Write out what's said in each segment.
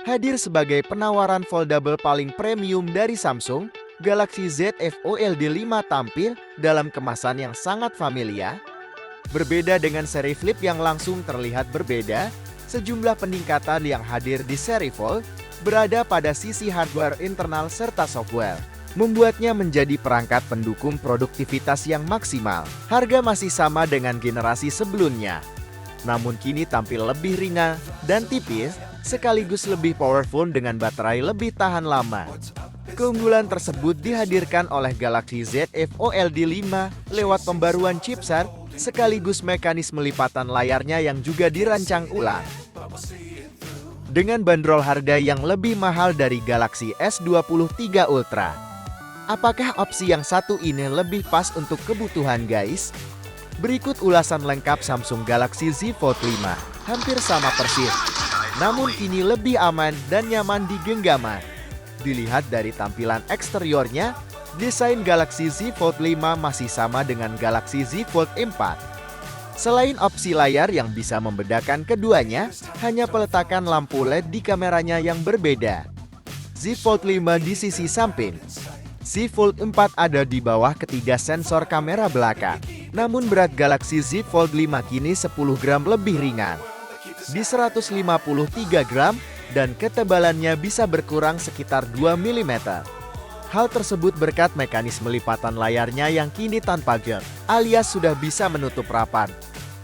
Hadir sebagai penawaran foldable paling premium dari Samsung, Galaxy Z Fold 5 tampil dalam kemasan yang sangat familiar. Berbeda dengan seri Flip yang langsung terlihat berbeda, sejumlah peningkatan yang hadir di seri Fold berada pada sisi hardware internal serta software, membuatnya menjadi perangkat pendukung produktivitas yang maksimal. Harga masih sama dengan generasi sebelumnya, namun kini tampil lebih ringan dan tipis, sekaligus lebih powerful dengan baterai lebih tahan lama. Keunggulan tersebut dihadirkan oleh Galaxy Z Fold 5 lewat pembaruan chipset, sekaligus mekanisme lipatan layarnya yang juga dirancang ulang. Dengan bandrol harga yang lebih mahal dari Galaxy S23 Ultra, apakah opsi yang satu ini lebih pas untuk kebutuhan guys? Berikut ulasan lengkap Samsung Galaxy Z Fold 5. Hampir sama persis, namun kini lebih aman dan nyaman di genggaman. Dilihat dari tampilan eksteriornya, desain Galaxy Z Fold 5 masih sama dengan Galaxy Z Fold 4. Selain opsi layar yang bisa membedakan keduanya, hanya peletakan lampu LED di kameranya yang berbeda. Z Fold 5 di sisi samping, Z Fold 4 ada di bawah ketiga sensor kamera belakang. Namun berat Galaxy Z Fold 5 kini 10 gram lebih ringan, di 153 gram, dan ketebalannya bisa berkurang sekitar 2 mm. Hal tersebut berkat mekanisme lipatan layarnya yang kini tanpa gel, alias sudah bisa menutup rapat.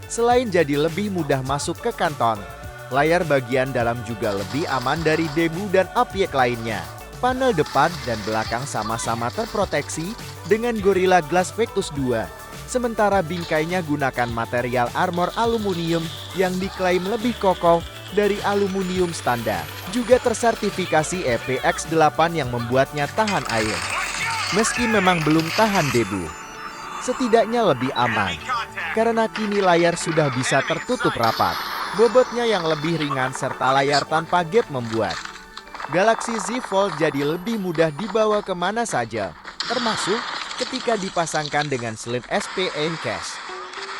Selain jadi lebih mudah masuk ke kantong, layar bagian dalam juga lebih aman dari debu dan objek lainnya. Panel depan dan belakang sama-sama terproteksi dengan Gorilla Glass Victus 2. Sementara bingkainya gunakan material armor aluminium yang diklaim lebih kokoh dari aluminium standar. Juga tersertifikasi IPX8 yang membuatnya tahan air. Meski memang belum tahan debu, setidaknya lebih aman, karena kini layar sudah bisa tertutup rapat. Bobotnya yang lebih ringan serta layar tanpa gap membuat Galaxy Z Fold jadi lebih mudah dibawa kemana saja, termasuk ketika dipasangkan dengan slim SPN case.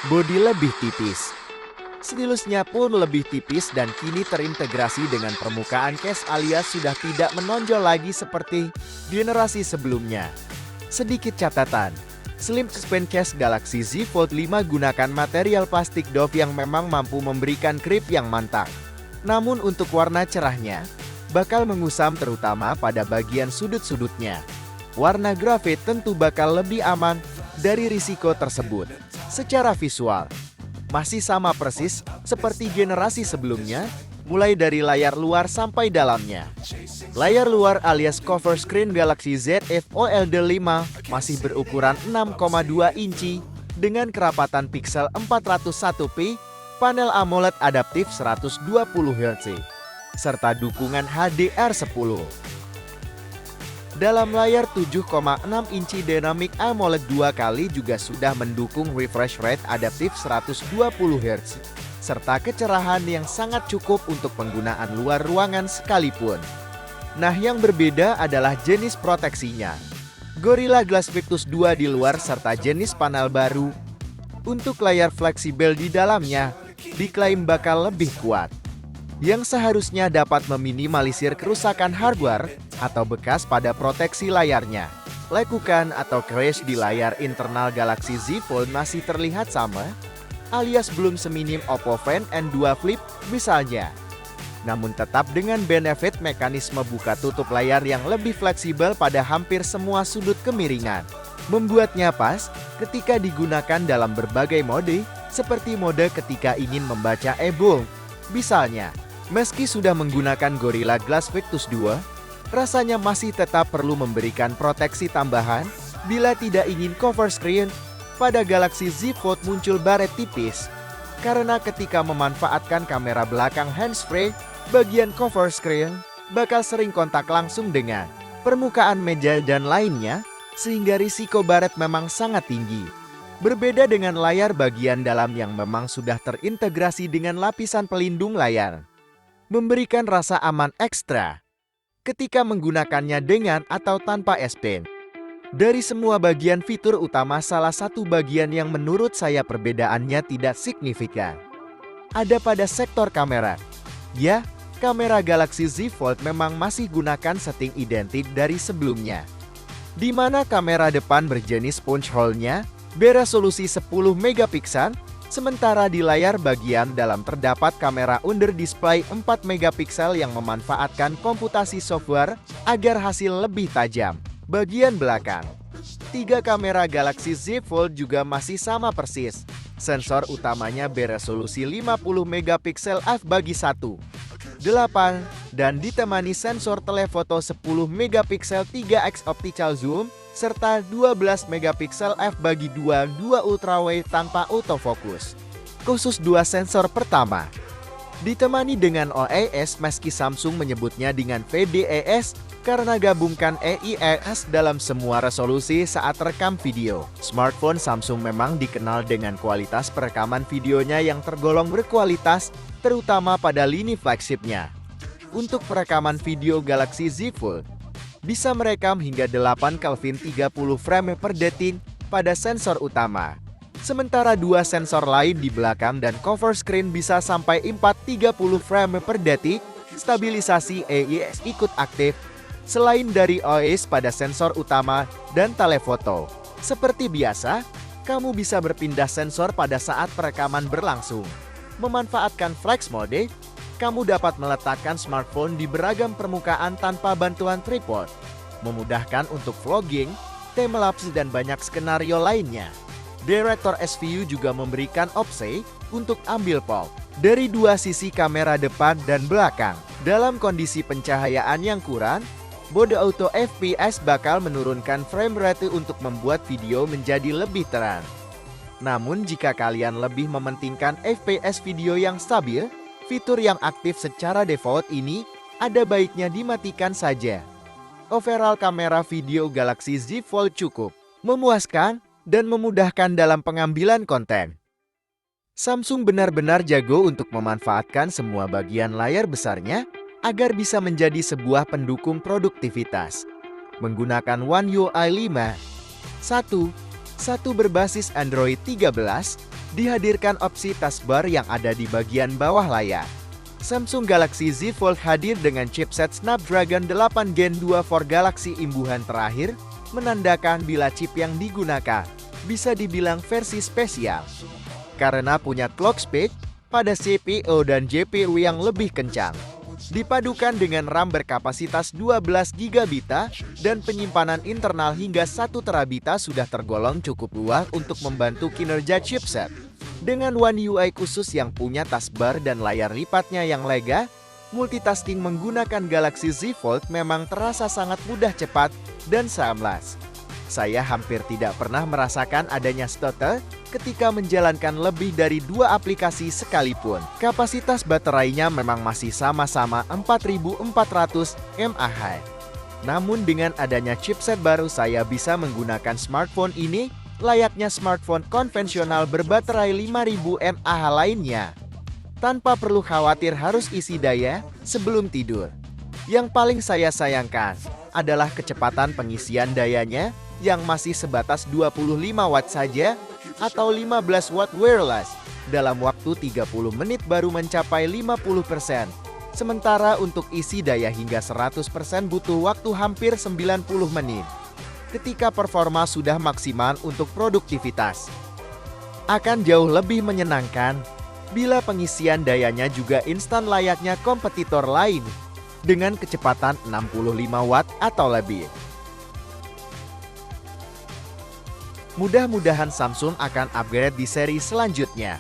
Bodi lebih tipis, stilusnya pun lebih tipis dan kini terintegrasi dengan permukaan case alias sudah tidak menonjol lagi seperti generasi sebelumnya. Sedikit catatan, slim SPN case Galaxy Z Fold 5 gunakan material plastik doff yang memang mampu memberikan grip yang mantap. Namun untuk warna cerahnya, bakal mengusam terutama pada bagian sudut-sudutnya. Warna grafit tentu bakal lebih aman dari risiko tersebut. Secara visual, masih sama persis seperti generasi sebelumnya, mulai dari layar luar sampai dalamnya. Layar luar alias cover screen Galaxy Z Fold 5 masih berukuran 6,2 inci dengan kerapatan pixel 401p, panel AMOLED adaptif 120 Hz, serta dukungan HDR10. Dalam layar 7,6 inci Dynamic AMOLED 2 kali juga sudah mendukung refresh rate adaptif 120 Hz, serta kecerahan yang sangat cukup untuk penggunaan luar ruangan sekalipun. Nah, yang berbeda adalah jenis proteksinya. Gorilla Glass Victus 2 di luar serta jenis panel baru. Untuk layar fleksibel di dalamnya, diklaim bakal lebih kuat, yang seharusnya dapat meminimalisir kerusakan hardware atau bekas pada proteksi layarnya. Lekukan atau crash di layar internal Galaxy Z Fold masih terlihat sama, alias belum seminim Oppo Find N2 Flip misalnya. Namun tetap dengan benefit mekanisme buka tutup layar yang lebih fleksibel pada hampir semua sudut kemiringan. Membuatnya pas ketika digunakan dalam berbagai mode, seperti mode ketika ingin membaca e-book. Misalnya, meski sudah menggunakan Gorilla Glass Victus 2, rasanya masih tetap perlu memberikan proteksi tambahan bila tidak ingin cover screen. Pada Galaxy Z Fold muncul baret tipis, karena ketika memanfaatkan kamera belakang handsfree, bagian cover screen bakal sering kontak langsung dengan permukaan meja dan lainnya, sehingga risiko baret memang sangat tinggi. Berbeda dengan layar bagian dalam yang memang sudah terintegrasi dengan lapisan pelindung layar, memberikan rasa aman ekstra ketika menggunakannya dengan atau tanpa S Pen. Dari semua bagian fitur utama, salah satu bagian yang menurut saya perbedaannya tidak signifikan ada pada sektor kamera. Ya, kamera Galaxy Z Fold memang masih gunakan setting identik dari sebelumnya, di mana kamera depan berjenis punch hole-nya beresolusi 10 megapiksel, sementara di layar bagian dalam terdapat kamera under display 4 megapiksel yang memanfaatkan komputasi software agar hasil lebih tajam. Bagian belakang, 3 kamera Galaxy Z Fold juga masih sama persis. Sensor utamanya beresolusi 50 megapiksel f/1, 8, dan ditemani sensor telefoto 10 megapiksel 3x optical zoom, serta 12 megapiksel f/2 2 ultrawide tanpa autofocus. Khusus 2 sensor pertama ditemani dengan OIS, meski Samsung menyebutnya dengan VDES karena gabungkan EIS dalam semua resolusi saat rekam video. Smartphone Samsung memang dikenal dengan kualitas perekaman videonya yang tergolong berkualitas, terutama pada lini flagshipnya. Untuk perekaman video Galaxy Z Fold bisa merekam hingga 8 Kelvin 30 frame per detik pada sensor utama. Sementara 2 sensor lain di belakang dan cover screen bisa sampai 430 frame per detik. Stabilisasi EIS ikut aktif, selain dari OIS pada sensor utama dan telefoto. Seperti biasa, kamu bisa berpindah sensor pada saat perekaman berlangsung. Memanfaatkan flex mode, kamu dapat meletakkan smartphone di beragam permukaan tanpa bantuan tripod, memudahkan untuk vlogging, timelapse, dan banyak skenario lainnya. Director SVU juga memberikan opsi untuk ambil POV dari 2 sisi kamera depan dan belakang. Dalam kondisi pencahayaan yang kurang, mode auto FPS bakal menurunkan frame rate untuk membuat video menjadi lebih terang. Namun jika kalian lebih mementingkan FPS video yang stabil, fitur yang aktif secara default ini ada baiknya dimatikan saja. Overall kamera video Galaxy Z Fold cukup memuaskan dan memudahkan dalam pengambilan konten. Samsung benar-benar jago untuk memanfaatkan semua bagian layar besarnya agar bisa menjadi sebuah pendukung produktivitas. Menggunakan One UI 5.1 berbasis Android 13, dihadirkan opsi taskbar yang ada di bagian bawah layar. Samsung Galaxy Z Fold hadir dengan chipset Snapdragon 8 Gen 2 for Galaxy imbuhan terakhir, menandakan bila chip yang digunakan bisa dibilang versi spesial karena punya clock speed pada CPU dan GPU yang lebih kencang. Dipadukan dengan RAM berkapasitas 12 GB dan penyimpanan internal hingga 1 TB sudah tergolong cukup luas untuk membantu kinerja chipset. Dengan One UI khusus yang punya taskbar dan layar lipatnya yang lega, multitasking menggunakan Galaxy Z Fold memang terasa sangat mudah, cepat, dan seamless. Saya hampir tidak pernah merasakan adanya stutter ketika menjalankan lebih dari 2 aplikasi sekalipun. Kapasitas baterainya memang masih sama-sama 4400 mAh. Namun dengan adanya chipset baru, saya bisa menggunakan smartphone ini layaknya smartphone konvensional berbaterai 5000 mAh lainnya, tanpa perlu khawatir harus isi daya sebelum tidur. Yang paling saya sayangkan adalah kecepatan pengisian dayanya yang masih sebatas 25 watt saja atau 15 watt wireless. Dalam waktu 30 menit baru mencapai 50%. Sementara untuk isi daya hingga 100% butuh waktu hampir 90 menit. Ketika performa sudah maksimal untuk produktivitas, akan jauh lebih menyenangkan bila pengisian dayanya juga instan layaknya kompetitor lain dengan kecepatan 65 watt atau lebih. Mudah-mudahan Samsung akan upgrade di seri selanjutnya.